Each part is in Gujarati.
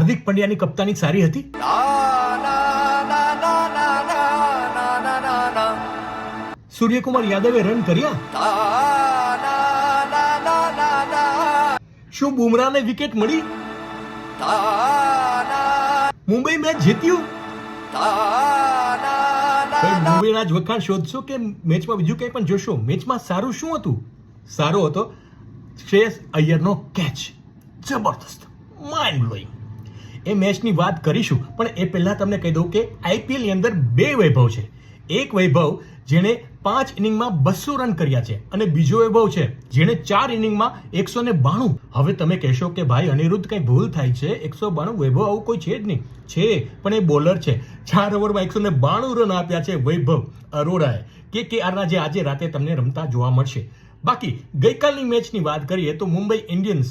હાર્દિક પંડ્યાની કપ્તાની સારી હતી? સૂર્યકુમાર યાદવે રન કર્યા? શું બુમરાહને વિકેટ મળી? મુંબઈ મેચ જીત્યું? મુંબઈના જ વખાણ શોધશો કે મેચમાં બીજું કંઈ પણ જોશો? મેચમાં સારું શું હતું? સારો હતો શ્રેયસ અય્યરનો કેચ, જબરદસ્ત, માઇન્ડ બ્લોઈંગ. એ મેચની વાત કરીશું, પણ એ પહેલા તમને કહી દઉં કે આઈપીએલ ની અંદર બે વૈભવ છે. એક વૈભવ જેણે 5 ઇનિંગમાં 200 રન કર્યા છે અને બીજો વૈભવ છે જેણે 4 ઇનિંગમાં 192. હવે તમે કહેશો કે ભાઈ અનિરુદ્ધ કઈ ભૂલ થાય છે, 192 વૈભવ આવું કોઈ છે જ નહીં. છે, પણ એ બોલર છે. 4 ઓવરમાં 192 રન આપ્યા છે વૈભવ અરોરાએ, KKRના જે આજે રાતે તમને રમતા જોવા મળશે. બાકી ગઈકાલની મેચની વાત કરીએ તો મુંબઈ ઇન્ડિયન્સ,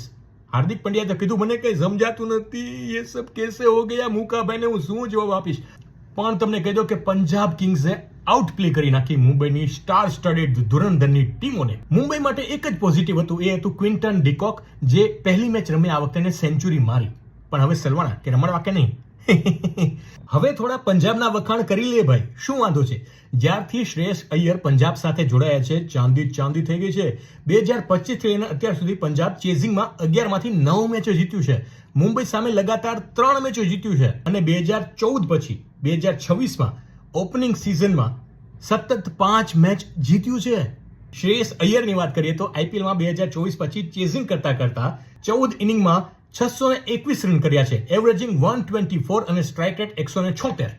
હાર્દિક પંડ્યાએ તો કીધું મને કઈ સમજાતું નથી, એ સબ કેસે હો ગયા, મુકાભાઈને હું શું જવાબ આપીશ. પણ તમને કહી દો કે પંજાબ કિંગ્સે આઉટ પ્લે કરી નાખી મુંબઈની સ્ટાર સ્ટડેડ ધુરંધરની ટીમોને. મુંબઈ માટે એક જ પોઝિટિવ હતું, એ હતું ક્વિન્ટન ડિકોક, જે પહેલી મેચ રમ્યા આ વખતે સેન્ચુરી મારી. પણ હવે સલવાણા કે રમણવા કે નહીં. હવે થોડા પંજાબના વખાણ કરી લે ભાઈ, શું વાંધો છે? જ્યારથી શ્રેયસ અય્યર પંજાબ સાથે જોડાયા છે ચાંદી થઈ ગઈ છે. 2025 થી લઈને અત્યાર સુધી પંજાબ ચેઝિંગમાં 11 માંથી 9 મેચો જીત્યું છે. મુંબઈ સામે લગાતાર 3 મેચો જીત્યું છે અને 2014 પછી 2026માં ઓપનિંગ સિઝનમાં સતત 5 મેચ જીત્યું છે. શ્રેયસ અય્યરની વાત કરીએ તો આઈપીએલમાં 2024 પછી ચેઝિંગ કરતા 14 ઇનિંગમાં 621 રન કર્યા છે, એવરેજિંગ 124 અને સ્ટ્રાઇક રેટ 176.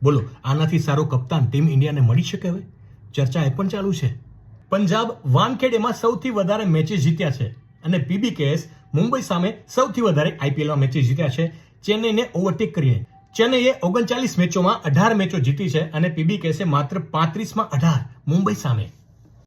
બોલો, આનાથી સારો કપ્તાન ટીમ ઇન્ડિયાને મળી શકે? હવે ચર્ચા એ પણ ચાલુ છે. પંજાબ વાનખેડેમાં સૌથી વધારે મેચીસ જીત્યા છે અને પીબીકેએસ મુંબઈ સામે સૌથી વધારે આઈપીએલમાં મેચીસ જીત્યા છે, ચેન્નઈને ઓવરટેક કરીને. ચેન્નઈએ 39 મેચોમાં 18 મેચો જીતી છે અને પીબીકેએસે માત્ર 35માં 18 મુંબઈ સામે.